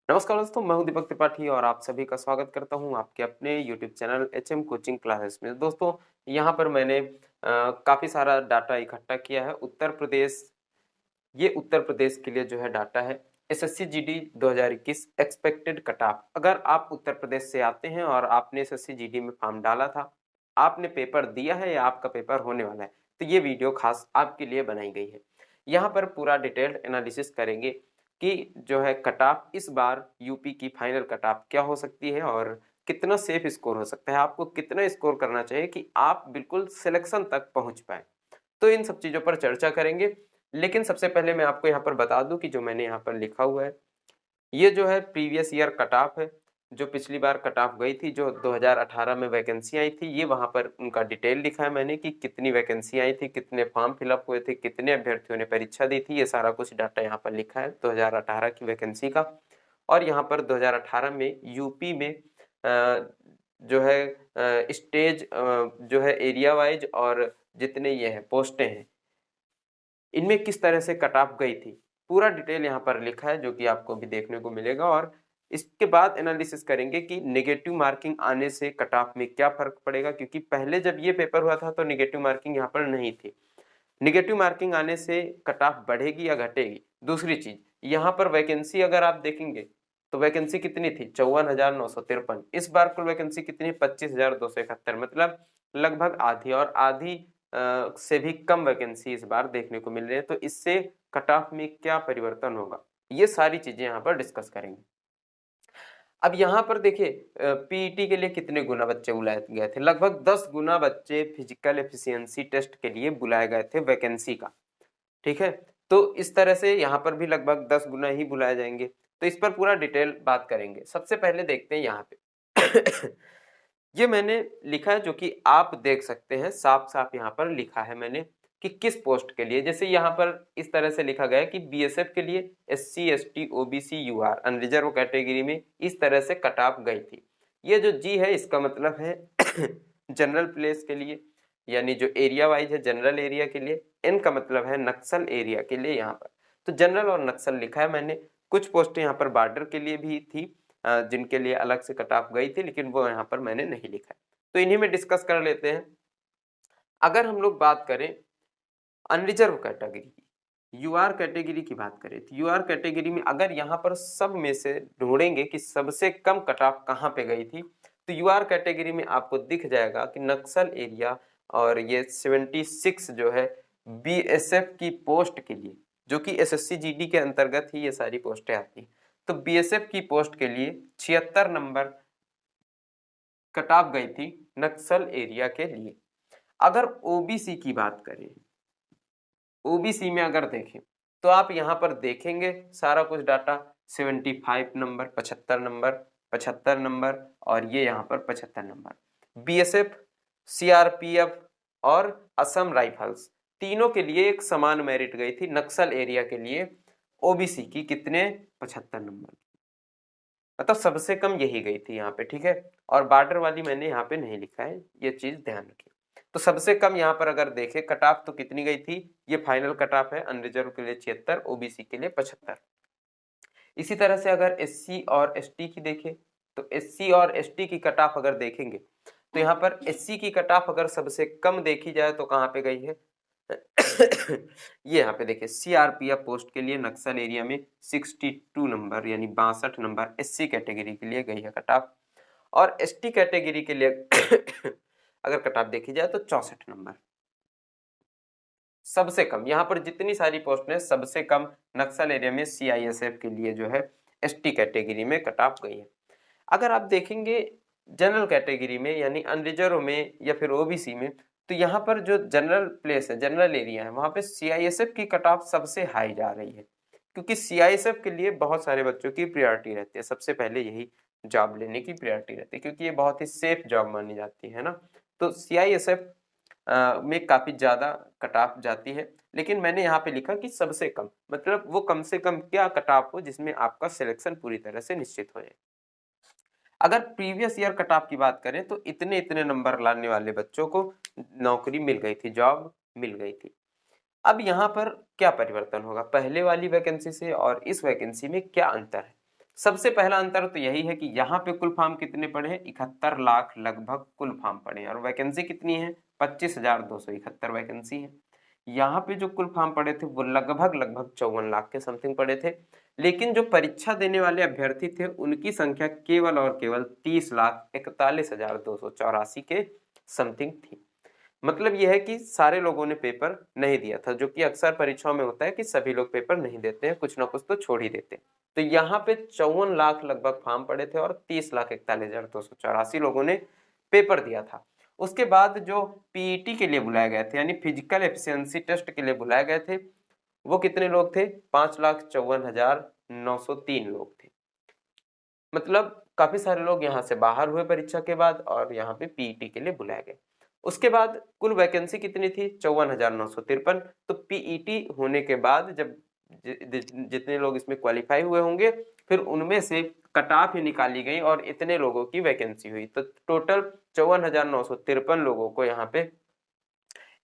नमस्कार दोस्तों, मैं हूं दीपक त्रिपाठी और आप सभी का स्वागत करता हूं आपके अपने YouTube channel HM coaching classes में। दोस्तों, यहां पर मैंने काफ़ी सारा डाटा इकट्ठा किया है। उत्तर प्रदेश के लिए जो है डाटा है SSC GD 2021 expected cut off. अगर आप उत्तर प्रदेश से आते हैं और आपने एसएससी जीडी में फॉर्म डाला था, आपने पेपर दिया है या आपका पेपर होने वाला है, तो ये वीडियो खास आपके लिए बनाई गई है। यहाँ पर पूरा डिटेल्ड एनालिसिस करेंगे कि जो है कट ऑफ इस बार यूपी की फाइनल कट ऑफ क्या हो सकती है और कितना सेफ स्कोर हो सकता है, आपको कितना स्कोर करना चाहिए कि आप बिल्कुल सिलेक्शन तक पहुंच पाए। तो इन सब चीज़ों पर चर्चा करेंगे। लेकिन सबसे पहले मैं आपको यहाँ पर बता दूं कि जो मैंने यहाँ पर लिखा हुआ है, ये जो है प्रीवियस ईयर कट ऑफ है। जो पिछली बार कट ऑफ गई थी, जो 2018 में वैकेंसी आई थी, ये वहाँ पर उनका डिटेल लिखा है मैंने कि कितनी वैकेंसी आई थी, कितने फॉर्म फिलअप हुए थे, कितने अभ्यर्थियों ने परीक्षा दी थी। ये सारा कुछ डाटा यहाँ पर लिखा है 2018 की वैकेंसी का। और यहाँ पर 2018 में यूपी में जो है स्टेज जो है एरिया वाइज और जितने ये हैं पोस्टें हैं, इनमें किस तरह से कट ऑफ गई थी, पूरा डिटेल यहाँ पर लिखा है, जो कि आपको भी देखने को मिलेगा। और इसके बाद एनालिसिस करेंगे कि नेगेटिव मार्किंग आने से कट ऑफ में क्या फर्क पड़ेगा, क्योंकि पहले जब ये पेपर हुआ था तो नेगेटिव मार्किंग यहाँ पर नहीं थी। नेगेटिव मार्किंग आने से कट ऑफ बढ़ेगी या घटेगी। दूसरी चीज, यहाँ पर वैकेंसी अगर आप देखेंगे तो वैकेंसी कितनी थी, 54,953। इस बार कुल वैकेंसी कितनी है, 25,271, मतलब लगभग आधी, और आधी से भी कम वैकेंसी इस बार देखने को मिल रही है। तो इससे कट ऑफ में क्या परिवर्तन होगा, ये सारी चीजें यहाँ पर डिस्कस करेंगे। अब यहाँ पर देखिए, पीईटी के लिए कितने गुना बच्चे बुलाए गए थे, लगभग 10 गुना बच्चे फिजिकल एफिशिएंसी टेस्ट के लिए बुलाए गए थे वैकेंसी का। ठीक है, तो इस तरह से यहाँ पर भी लगभग 10 गुना ही बुलाए जाएंगे। तो इस पर पूरा डिटेल बात करेंगे। सबसे पहले देखते हैं यहाँ पे ये मैंने लिखा है, जो कि आप देख सकते हैं, साफ साफ यहाँ पर लिखा है मैंने कि किस पोस्ट के लिए। जैसे यहाँ पर इस तरह से लिखा गया है कि बीएसएफ के लिए SC ST OBC UR unreserved category में इस तरह से कट ऑफ गई थी। ये जो जी है इसका मतलब है जनरल प्लेस के लिए, यानी जो एरिया वाइज है जनरल एरिया के लिए। एन का मतलब है नक्सल एरिया के लिए। यहाँ पर तो जनरल और नक्सल लिखा है मैंने। कुछ पोस्ट यहाँ पर बॉर्डर के लिए भी थी, जिनके लिए अलग से कट ऑफ गई थी, लेकिन वो यहाँ पर मैंने नहीं लिखा है। तो इन्हीं में डिस्कस कर लेते हैं। अगर हम लोग बात करें अनरिजर्व कैटेगरी की, यूआर कैटेगरी की बात करें, तो यूआर कैटेगरी में अगर यहाँ पर सब में से ढूंढेंगे कि सबसे कम कट ऑफ कहाँ पे गई थी, तो यूआर कैटेगरी में आपको दिख जाएगा कि नक्सल एरिया, और ये 76 जो है बीएसएफ की पोस्ट के लिए, जो कि एसएससी जीडी के अंतर्गत ही ये सारी पोस्टें आती हैं। तो बीएसएफ की पोस्ट के लिए 76 नंबर कट ऑफ गई थी नक्सल एरिया के लिए। अगर ओबीसी की बात करें, ओबीसी में अगर देखें तो आप यहाँ पर देखेंगे सारा कुछ डाटा, 75 नंबर, 75 नंबर, 75 नंबर, और ये यहाँ पर 75 नंबर। बीएसएफ, सीआरपीएफ और असम राइफल्स तीनों के लिए एक समान मेरिट गई थी। नक्सल एरिया के लिए ओबीसी की कितने, 75 नंबर, मतलब सबसे कम यही गई थी यहाँ पे। ठीक है, और बॉर्डर वाली मैंने यहाँ पे नहीं लिखा है, ये चीज ध्यान रखिए। तो सबसे कम यहाँ पर अगर देखें कट ऑफ तो कितनी गई थी, ये फाइनल कट ऑफ है, अनरिजर्व के लिए 76, ओबीसी के लिए 75। इसी तरह से अगर एससी और एसटी की देखें, तो एससी और एसटी की कट ऑफ अगर देखेंगे तो यहाँ पर एससी की कट ऑफ अगर सबसे कम देखी जाए तो कहाँ पे गई है ये यहाँ पे देखिए, सीआरपीएफ पोस्ट के लिए नक्सल एरिया में 62 नंबर, यानी 62 नंबर एससी कैटेगरी के लिए गई है कट ऑफ। और एसटी कैटेगरी के लिए अगर कट ऑफ देखी जाए तो 64 नंबर, सबसे कम। यहाँ पर जितनी सारी पोस्ट है सबसे कम नक्सल एरिया में सीआईएसएफ के लिए जो है एसटी कैटेगरी में कट ऑफ गई है। अगर आप देखेंगे जनरल कैटेगरी में, यानी अनरिजर्व में या फिर ओबीसी में, तो यहाँ पर जो जनरल प्लेस है, जनरल एरिया है, वहाँ पे सीआईएसएफ की कट ऑफ सबसे हाई जा रही है, क्योंकि सीआईएसएफ के लिए बहुत सारे बच्चों की प्रायोरिटी रहती है। सबसे पहले यही जॉब लेने की प्रायोरिटी रहती है, क्योंकि ये बहुत ही सेफ जॉब मानी जाती है ना। तो सीआईएसएफ में काफी ज्यादा कट ऑफ जाती है, लेकिन मैंने यहाँ पे लिखा कि सबसे कम, मतलब वो कम से कम क्या कट ऑफ हो जिसमें आपका सिलेक्शन पूरी तरह से निश्चित हो जाए। अगर प्रीवियस ईयर कट ऑफ की बात करें तो इतने इतने नंबर लाने वाले बच्चों को नौकरी मिल गई थी, जॉब मिल गई थी। अब यहाँ पर क्या परिवर्तन होगा पहले वाली वैकेंसी से और इस वैकेंसी में, क्या अंतर है? सबसे पहला अंतर तो यही है कि यहाँ पे कुल फॉर्म कितने पड़े हैं, 71 लाख लगभग कुल फॉर्म पड़े हैं और वैकेंसी कितनी है, 25,271 वैकेंसी है। यहाँ पे जो कुल फॉर्म पड़े थे वो लगभग 54 लाख के समथिंग पड़े थे, लेकिन जो परीक्षा देने वाले अभ्यर्थी थे उनकी संख्या केवल और केवल 30,41,284 के समथिंग थी। मतलब यह है कि सारे लोगों ने पेपर नहीं दिया था, जो कि अक्सर परीक्षाओं में होता है कि सभी लोग पेपर नहीं देते हैं, कुछ ना कुछ तो छोड़ ही देते हैं। तो यहाँ पे 54 लाख लगभग फॉर्म पड़े थे और 30,41,284 लोगों ने पेपर दिया था। उसके बाद जो पीईटी के लिए बुलाए गए थे यानी फिजिकल एफिशिएंसी टेस्ट के लिए बुलाए गए थे वो कितने लोग थे, 5,54,903 लोग थे। मतलब काफी सारे लोग यहाँ से बाहर हुए परीक्षा के बाद और यहाँ पे पीईटी के लिए बुलाए गए। उसके बाद कुल वैकेंसी कितनी थी, 54,953। तो पीईटी होने के बाद जब जितने लोग इसमें क्वालिफाई हुए होंगे फिर उनमें से कट ऑफ ही निकाली गई और इतने लोगों की वैकेंसी हुई। तो टोटल 54,953 लोगों को यहाँ पे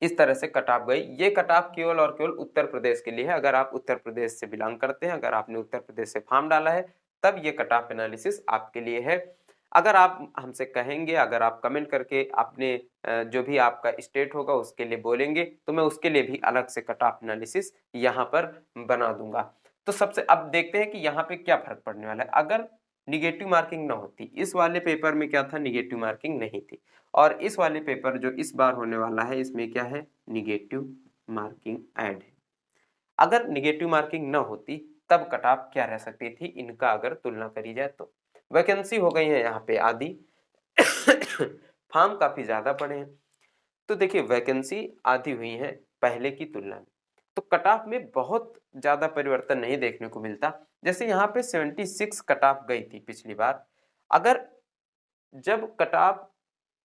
इस तरह से कट ऑफ गई। ये कट ऑफ केवल और केवल उत्तर प्रदेश के लिए है। अगर आप उत्तर प्रदेश से बिलोंग करते हैं, अगर आपने उत्तर प्रदेश से फॉर्म डाला है, तब ये कट ऑफ एनालिसिस आपके लिए है। अगर आप हमसे कहेंगे, अगर आप कमेंट करके अपने जो भी आपका स्टेट होगा उसके लिए बोलेंगे तो मैं उसके लिए भी अलग से कट ऑफ एनालिसिस यहाँ पर बना दूंगा। तो सबसे अब देखते हैं कि यहाँ पे क्या फर्क पड़ने वाला है। अगर निगेटिव मार्किंग ना होती, इस वाले पेपर में क्या था, निगेटिव मार्किंग नहीं थी, और इस वाले पेपर जो इस बार होने वाला है इसमें क्या है, निगेटिव मार्किंग ऐड है। अगर निगेटिव मार्किंग ना होती तब कट ऑफ क्या रह सकती थी, इनका अगर तुलना करी जाए तो वैकेंसी हो गई है यहाँ पे आधी फॉर्म काफी ज्यादा पड़े हैं। तो देखिए वैकेंसी आधी हुई है पहले की तुलना में, तो कट ऑफ में बहुत ज्यादा परिवर्तन नहीं देखने को मिलता। जैसे यहाँ पे 76 कट ऑफ गई थी पिछली बार, अगर जब कट ऑफ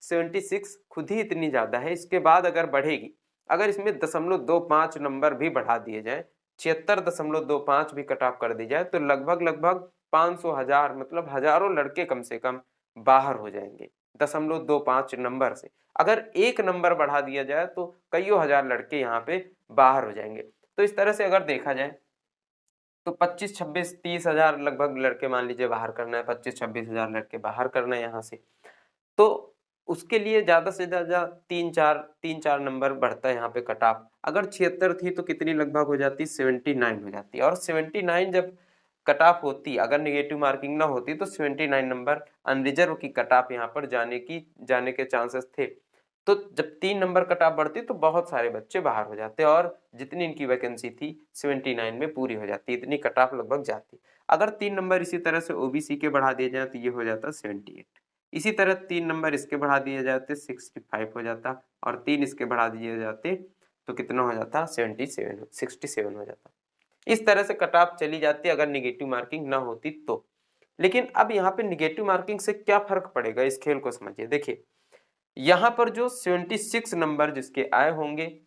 76 खुद ही इतनी ज्यादा है, इसके बाद अगर बढ़ेगी, अगर इसमें 0.25 नंबर भी बढ़ा दिए जाए, 76.25 भी कट ऑफ कर दी जाए तो लगभग 500,000 मतलब हजारों लड़के कम से कम बाहर हो जाएंगे 0.25 नंबर से। अगर एक नंबर बढ़ा दिया जाए तो कईयों हजार लड़के यहाँ पे बाहर हो जाएंगे। तो इस तरह से अगर देखा जाए तो 25, 26, 30 हजार लगभग लड़के मान लीजिए बाहर करना है, 25-26 हजार लड़के बाहर करना है यहाँ से, तो उसके लिए ज्यादा से ज्यादा 3-4 नंबर बढ़ता है यहाँ पे कट ऑफ। अगर 76 थी तो कितनी लगभग हो जाती, 79 हो जाती। और 79 जब कट ऑफ होती, अगर निगेटिव मार्किंग ना होती तो 79 नंबर अनरिजर्व की कट ऑफ यहाँ पर जाने के चांसेस थे। तो जब 3 नंबर कट ऑफ बढ़ती तो बहुत सारे बच्चे बाहर हो जाते और जितनी इनकी वैकेंसी थी 79 में पूरी हो जाती, इतनी कट ऑफ लगभग जाती। अगर 3 नंबर इसी तरह से ओबीसी के बढ़ा दिए जाए तो ये हो जाता 78। इसी तरह 3 नंबर इसके बढ़ा दिए जाते 65 हो जाता, और 3 इसके बढ़ा दिए जाते तो कितना हो जाता, 67 हो जाता। इस तरह से कट ऑफ चली जाती अगर निगेटिव मार्किंग ना होती तो। लेकिन अब यहाँ पे निगेटिव मार्किंग से क्या फर्क पड़ेगा, इस खेल को समझिए। देखिए यहाँ पर जो 76 नंबर जिसके आए होंगे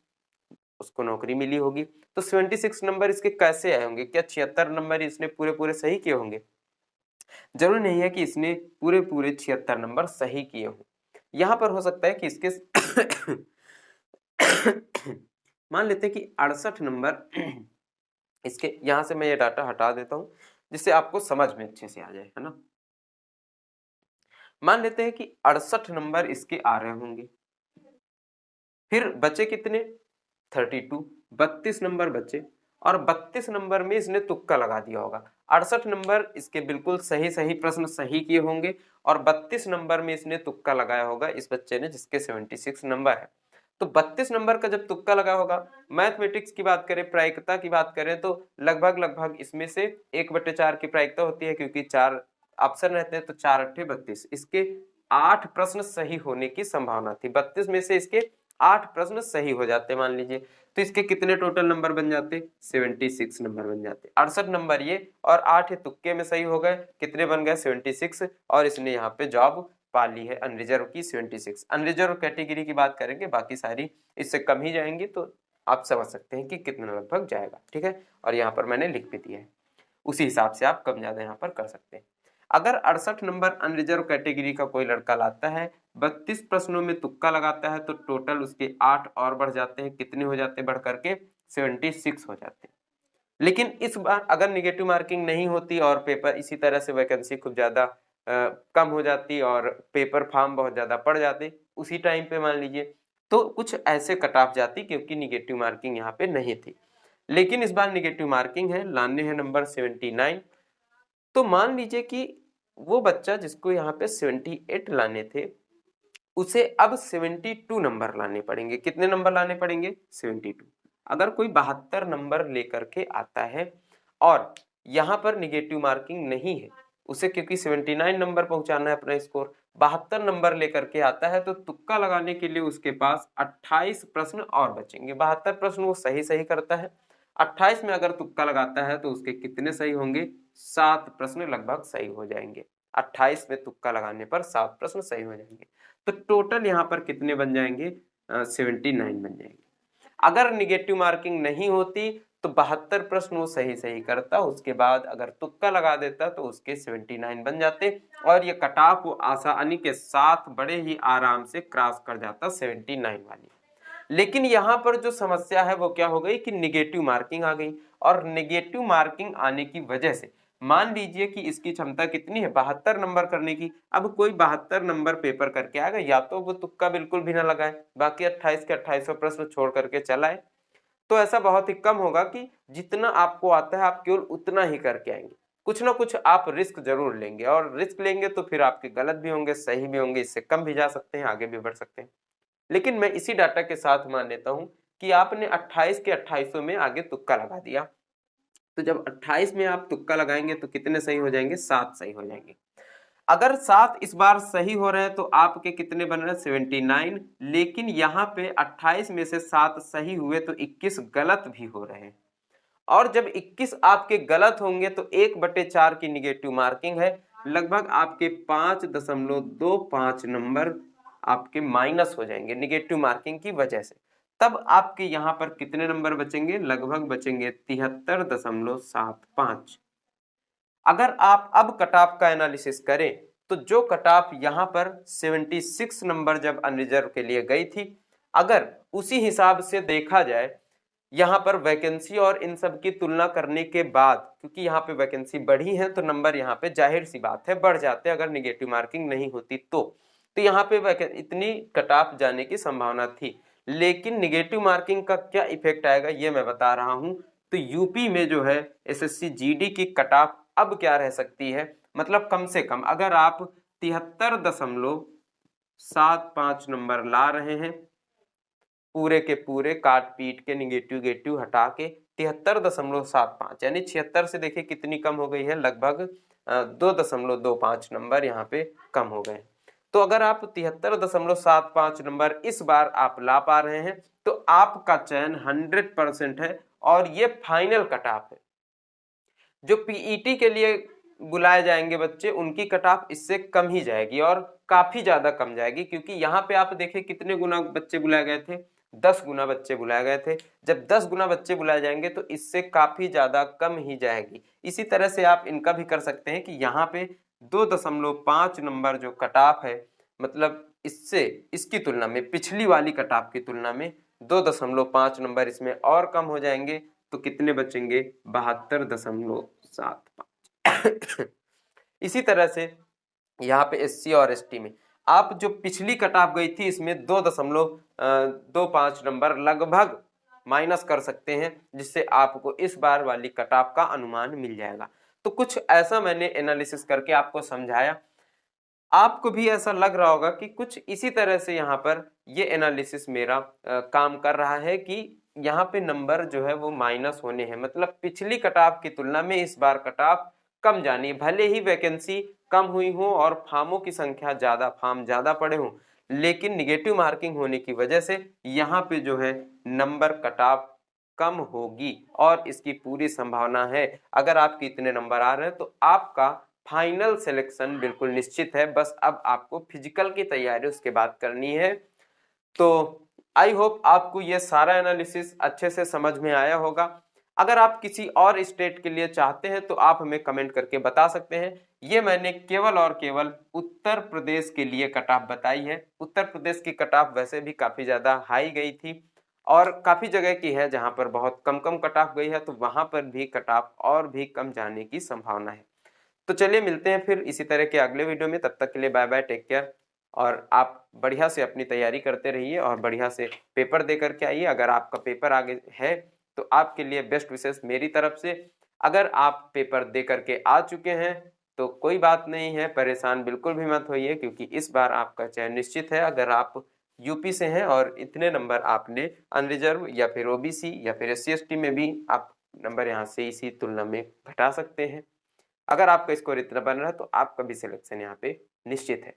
उसको नौकरी मिली होगी, तो 76 नंबर इसके कैसे आए होंगे, क्या 76 नंबर इसने पूरे पूरे सही किए होंगे? जरूरी नहीं है कि इसने पूरे पूरे 76 नंबर सही किए हों। यहाँ पर हो सकता है कि इसके मान लेते हैं कि 68 नंबर इसके, यहां से मैं ये डाटा हटा देता हूं जिससे आपको समझ में अच्छे से आ जाए, है ना। मान लेते हैं कि 68 नंबर इसके आ रहे होंगे, फिर बचे कितने, 32, 32 नंबर बचे, और 32 नंबर में इसने तुक्का लगा दिया होगा। 68 नंबर इसके बिल्कुल सही सही प्रश्न सही किए होंगे और 32 नंबर में इसने तुक्का लगाया होगा इस बच्चे ने जिसके 76 नंबर है। तो 32 नंबर का जब तुक्का लगा होगा, मैथमेटिक्स की बात करें, प्रायिकता की बात करें तो लगभग इसमें से 1/4 की प्रायिकता होती है, क्योंकि 4 ऑप्शन रहते हैं तो 4×8 = 32। इसके 8 प्रश्न सही होने की संभावना थी, 32 में से इसके 8 प्रश्न सही हो जाते मान लीजिए, तो इसके कितने टोटल नंबर बन जाते, 76 नंबर बन जाते। 68 नंबर ये और 8 तुक्के में सही हो गए, कितने बन गए, 76, और इसने यहाँ पे जॉब पा ली है अनरिजर्व की 76। अनरिजर्व कैटेगरी की बात करेंगे, बाकी सारी इससे कम ही जाएंगी, तो आप समझ सकते हैं कि कितना लगभग जाएगा, ठीक है। और यहाँ पर मैंने लिख भी दिया है, उसी हिसाब से आप कम ज्यादा यहाँ पर कर सकते हैं। अगर 68 नंबर अनरिजर्व कैटेगरी का कोई लड़का लाता है, 32 प्रश्नों में तुक्का लगाता है, तो टोटल उसके 8 और बढ़ जाते हैं, कितने हो जाते हैं, बढ़ करके 76 हो जाते हैं। लेकिन इस बार अगर निगेटिव मार्किंग नहीं होती और पेपर इसी तरह से वैकेंसी खूब ज़्यादा कम हो जाती और पेपर फॉर्म बहुत ज़्यादा पड़ जाते उसी टाइम पे मान लीजिए, तो कुछ ऐसे कट ऑफ जाती क्योंकि निगेटिव मार्किंग यहाँ पे नहीं थी। लेकिन इस बार निगेटिव मार्किंग है, लाने हैं नंबर 79। तो मान लीजिए कि वो बच्चा जिसको यहाँ पे 78 लाने थे उसे अब 72 नंबर लाने पड़ेंगे। कितने नंबर लाने पड़ेंगे? 72। अगर कोई 72 नंबर लेकर के आता है और यहाँ पर निगेटिव मार्किंग नहीं है, उसे क्योंकि 79 नंबर पहुंचाना है अपना स्कोर, 72 नंबर लेकर के आता है तो तुक्का लगाने के लिए उसके पास 28 प्रश्न और बचेंगे। 72 प्रश्न वो सही सही करता है, 28 में अगर तुक्का लगाता है तो उसके कितने सही होंगे? 7 प्रश्न लगभग सही हो जाएंगे। 28 में तुक्का लगाने पर 7 प्रश्न सही हो जाएंगे। तो टोटल यहाँ पर कितने बन जाएंगे? 79 बन जाएंगे। अगर निगेटिव मार्किंग नहीं होती तो 72 प्रश्न वो सही सही करता, उसके बाद अगर तुक्का लगा देता तो उसके 79 बन जाते और ये कट ऑफ वो आसानी के साथ बड़े ही आराम से क्रॉस कर जाता 79 वाली। लेकिन यहाँ पर जो समस्या है वो क्या हो गई कि निगेटिव मार्किंग आ गई और निगेटिव मार्किंग आने की वजह से मान लीजिए कि इसकी क्षमता कितनी है? 72 नंबर करने की। अब कोई 72 नंबर पेपर करके आएगा, या तो वो तुक्का बिल्कुल भी ना लगाए, बाकी 28 के 28 प्रश्न छोड़ करके चलाए, तो ऐसा बहुत ही कम होगा कि जितना आपको आता है आप केवल उतना ही करके आएंगे। कुछ ना कुछ आप रिस्क जरूर लेंगे और रिस्क लेंगे तो फिर आपके गलत भी होंगे, सही भी होंगे, इससे कम भी जा सकते हैं, आगे भी बढ़ सकते हैं। लेकिन मैं इसी डाटा के साथ मान लेता हूं कि आपने 28 के 28 में आगे तुक्का लगा दिया, तो जब 28 में आप तुक्का लगाएंगे तो कितने सही हो जाएंगे? 7 सही हो जाएंगे। अगर 7 इस बार सही हो रहे हैं तो आपके कितने बन रहे हैं? 79। लेकिन यहाँ पे 28 में से 7 सही हुए तो 21 गलत भी हो रहे हैं और जब 21 आपके गलत होंगे तो 1/4 की निगेटिव मार्किंग है, लगभग आपके 5.25 नंबर आपके माइनस हो जाएंगे निगेटिव मार्किंग की वजह से। तब आपके यहाँ पर कितने नंबर बचेंगे? लगभग बचेंगे 73.75। अगर आप अब कट ऑफ का एनालिसिस करें तो जो कट ऑफ यहाँ पर 76 नंबर जब अनरिजर्व के लिए गई थी, अगर उसी हिसाब से देखा जाए यहाँ पर वैकेंसी और इन सब की तुलना करने के बाद, क्योंकि यहाँ पे वैकेंसी बढ़ी है तो नंबर यहाँ पे जाहिर सी बात है बढ़ जाते अगर निगेटिव मार्किंग नहीं होती तो यहाँ पे इतनी कट ऑफ जाने की संभावना थी। लेकिन निगेटिव मार्किंग का क्या इफेक्ट आएगा ये मैं बता रहा हूं। तो यूपी में जो है एसएससी जीडी की कट ऑफ अब क्या रह सकती है, मतलब कम से कम अगर आप 73.75 नंबर ला रहे हैं, पूरे के पूरे काट पीट के निगेटिव गेटिव हटा के 73.75 यानी 76 से देखिए कितनी कम हो गई है, लगभग 2.25 नंबर यहाँ पे कम हो गए। तो अगर आप 73.75 नंबर इस बार आप ला पा रहे हैं तो आपका चयन 100% है और ये फाइनल कट ऑफ है। जो पीईटी के लिए बुलाए जाएंगे बच्चे उनकी कट ऑफ इससे कम ही जाएगी और काफी ज्यादा कम जाएगी, क्योंकि यहाँ पे आप देखिए कितने गुना बच्चे बुलाए गए थे? 10 गुना बच्चे बुलाए गए थे। जब 10 गुना बच्चे बुलाए जाएंगे तो इससे काफी ज्यादा कम ही जाएगी। इसी तरह से आप इनका भी कर सकते हैं कि यहाँ पे 2.5 नंबर जो कट ऑफ है, मतलब इससे इसकी तुलना में पिछली वाली कट ऑफ की तुलना में 2.5 नंबर इसमें और कम हो जाएंगे तो कितने बचेंगे? 72.75। इसी तरह से यहाँ पे एससी और एसटी में आप जो पिछली कट ऑफ गई थी इसमें 2.25 नंबर लगभग माइनस कर सकते हैं, जिससे आपको इस बार वाली कट ऑफ का अनुमान मिल जाएगा। तो कुछ ऐसा मैंने एनालिसिस करके आपको समझाया। आपको भी ऐसा लग रहा होगा कि कुछ इसी तरह से यहाँ पर ये एनालिसिस मेरा काम कर रहा है कि यहाँ पे नंबर जो है वो माइनस होने हैं, मतलब पिछली कट ऑफ की तुलना में इस बार कट ऑफ कम जानी है। भले ही वैकेंसी कम हुई हो और फॉर्मों की संख्या ज्यादा, फॉर्म ज्यादा पड़े हों, लेकिन निगेटिव मार्किंग होने की वजह से यहाँ पे जो है नंबर कट ऑफ कम होगी और इसकी पूरी संभावना है। अगर आपके इतने नंबर आ रहे हैं तो आपका फाइनल सिलेक्शन बिल्कुल निश्चित है। बस अब आपको फिजिकल की तैयारी उसके बाद करनी है। तो आई होप आपको ये सारा एनालिसिस अच्छे से समझ में आया होगा। अगर आप किसी और स्टेट के लिए चाहते हैं तो आप हमें कमेंट करके बता सकते हैं। ये मैंने केवल और केवल उत्तर प्रदेश के लिए कट ऑफ बताई है। उत्तर प्रदेश की कट ऑफ वैसे भी काफी ज्यादा हाई गई थी और काफ़ी जगह की है जहाँ पर बहुत कम कट ऑफ गई है, तो वहाँ पर भी कट ऑफ और भी कम जाने की संभावना है। तो चलिए मिलते हैं फिर इसी तरह के अगले वीडियो में, तब तक के लिए बाय बाय, टेक केयर। और आप बढ़िया से अपनी तैयारी करते रहिए और बढ़िया से पेपर दे करके आइए। अगर आपका पेपर आगे है तो आपके लिए बेस्ट विशेष मेरी तरफ से। अगर आप पेपर दे करके आ चुके हैं तो कोई बात नहीं है, परेशान बिल्कुल भी मत होइए, क्योंकि इस बार आपका चयन निश्चित है। अगर आप यूपी से हैं और इतने नंबर आपने अनरिजर्व या फिर ओबीसी या फिर SC ST में भी आप नंबर यहाँ से इसी तुलना में घटा सकते हैं। अगर आपका स्कोर इतना बन रहा है तो आपका भी सिलेक्शन यहाँ पे निश्चित है।